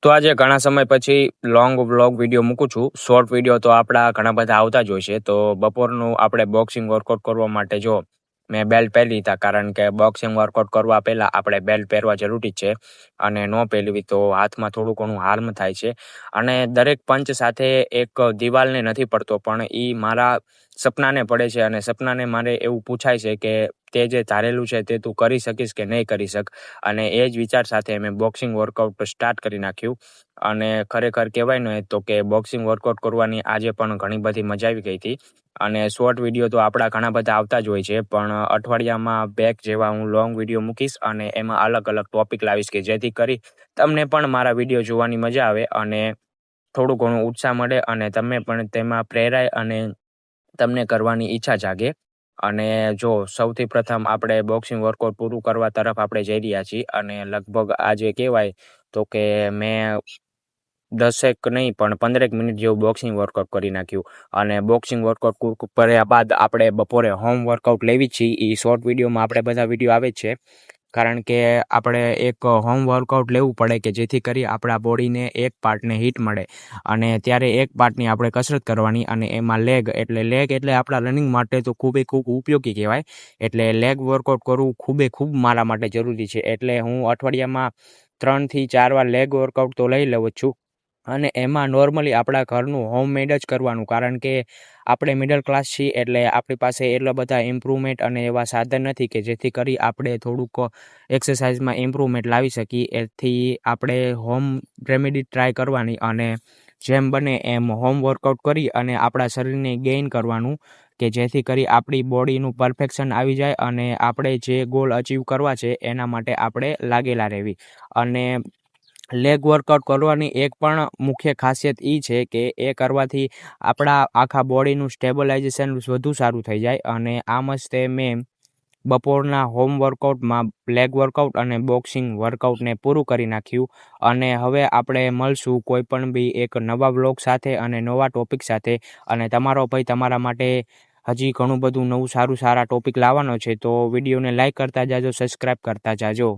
તો આજે ઘણા સમય પછી લોંગ વ્લોગ વિડીયો મૂકું છું. શોર્ટ વિડીયો તો આપણા ઘણા બધા આવતા જ હોય છે. તો બપોરનું આપણે બોક્સિંગ વર્કઆઉટ કરવા માટે જો મેં બેલ્ટ પહેરી લીધા, કારણ કે બોક્સિંગ વર્કઆઉટ કરવા પહેલાં આપણે બેલ્ટ પહેરવા જરૂરી છે. અને ન પહેરવી તો હાથમાં થોડું ઘણું હાર્મ થાય છે. અને દરેક પંચ સાથે એક દિવાલને નથી પડતો, પણ એ મારા સપનાને પડે છે. અને સપનાને મારે એવું પૂછાય છે કે તે જે ધારેલું છે તે તું કરી શકીશ કે નહીં કરી શક. અને એ જ વિચાર સાથે મેં બોક્સિંગ વર્કઆઉટ સ્ટાર્ટ કરી નાખ્યું. અને ખરેખર કહેવાય ને તો કે બોક્સિંગ વર્કઆઉટ કરવાની આજે પણ ઘણી બધી મજા આવી ગઈ હતી. અને શોર્ટ વિડીયો તો આપણા ઘણા બધા આવતા જ હોય છે, પણ અઠવાડિયામાં બેક જેવા હું લોંગ વિડીયો મૂકીશ અને એમાં અલગ અલગ ટોપિક લાવીશ કે જેથી કરી તમને પણ મારા વિડીયો જોવાની મજા આવે અને થોડું ઘણું ઉત્સાહ મળે અને તમે પણ તેમાં પ્રેરાય અને તમને કરવાની ઈચ્છા જાગે. અને જો સૌથી પ્રથમ આપણે બોક્સિંગ વર્કઆઉટ પૂરું કરવા તરફ આપણે જઈ રહ્યા છીએ. અને લગભગ આજે કહેવાય તો કે મેં 10 નહીં પણ 15 મિનિટ જેવું બોક્સિંગ વર્કઆઉટ કરી નાખ્યું. અને બોક્સિંગ વર્કઆઉટ કર્યા બાદ આપણે બપોરે હોમ વર્કઆઉટ લેવી જ છીએ. એ શોર્ટ વિડીયોમાં આપણે બધા વિડીયો આવે જ છે, કારણ કે આપણે એક હોમ વર્કઆઉટ લેવું પડે કે જેથી કરી આપણા બોડીને એક પાર્ટને હીટ મળે. અને ત્યારે એક પાર્ટની આપણે કસરત કરવાની, અને એમાં લેગ એટલે આપણા રનિંગ માટે તો ખૂબ ઉપયોગી કહેવાય. એટલે લેગ વર્કઆઉટ કરવું ખૂબ મારા માટે જરૂરી છે. એટલે હું અઠવાડિયામાં 3 થી 4 વાર લેગ વર્કઆઉટ તો લઈ લઉં જ છું. અને એમાં નોર્મલી આપણા ઘરનું હોમમેડ જ કરવાનું, કારણ કે આપણે મિડલ ક્લાસ છીએ એટલે આપણી પાસે એટલા બધા ઇમ્પ્રુવમેન્ટ અને એવા સાધન નથી કે જેથી કરી આપણે થોડુંક એક્સરસાઇઝમાં ઇમ્પ્રુવમેન્ટ લાવી શકીએ. એથી આપણે હોમ રેમેડી ટ્રાય કરવાની, અને જેમ બને એમ હોમ વર્કઆઉટ કરી અને આપણા શરીરને ગેઇન કરવાનું કે જેથી કરી આપણી બોડીનું પરફેક્શન આવી જાય અને આપણે જે ગોલ અચીવ કરવા છે એના માટે આપણે લાગેલા રહેવી. અને લેગ વર્કઆઉટ કરવાની એક પણ મુખ્ય ખાસિયત એ છે કે એ કરવાથી આપણા આખા બોડીનું સ્ટેબલાઇઝેશન વધુ સારું થઈ જાય. અને આમ જ તે મેં બપોરના હોમ વર્કઆઉટમાં લેગ વર્કઆઉટ અને બોક્સિંગ વર્કઆઉટને પૂરું કરી નાખ્યું. અને હવે આપણે મળશું કોઈ પણ બી એક નવા વ્લોગ સાથે અને નવા ટોપિક સાથે. અને તમારો ભાઈ તમારા માટે હજી ઘણું બધું નવું સારા ટોપિક લાવવાનો છે. તો વિડીયોને લાઈક કરતા જાજો, સબસ્ક્રાઈબ કરતા જાજો.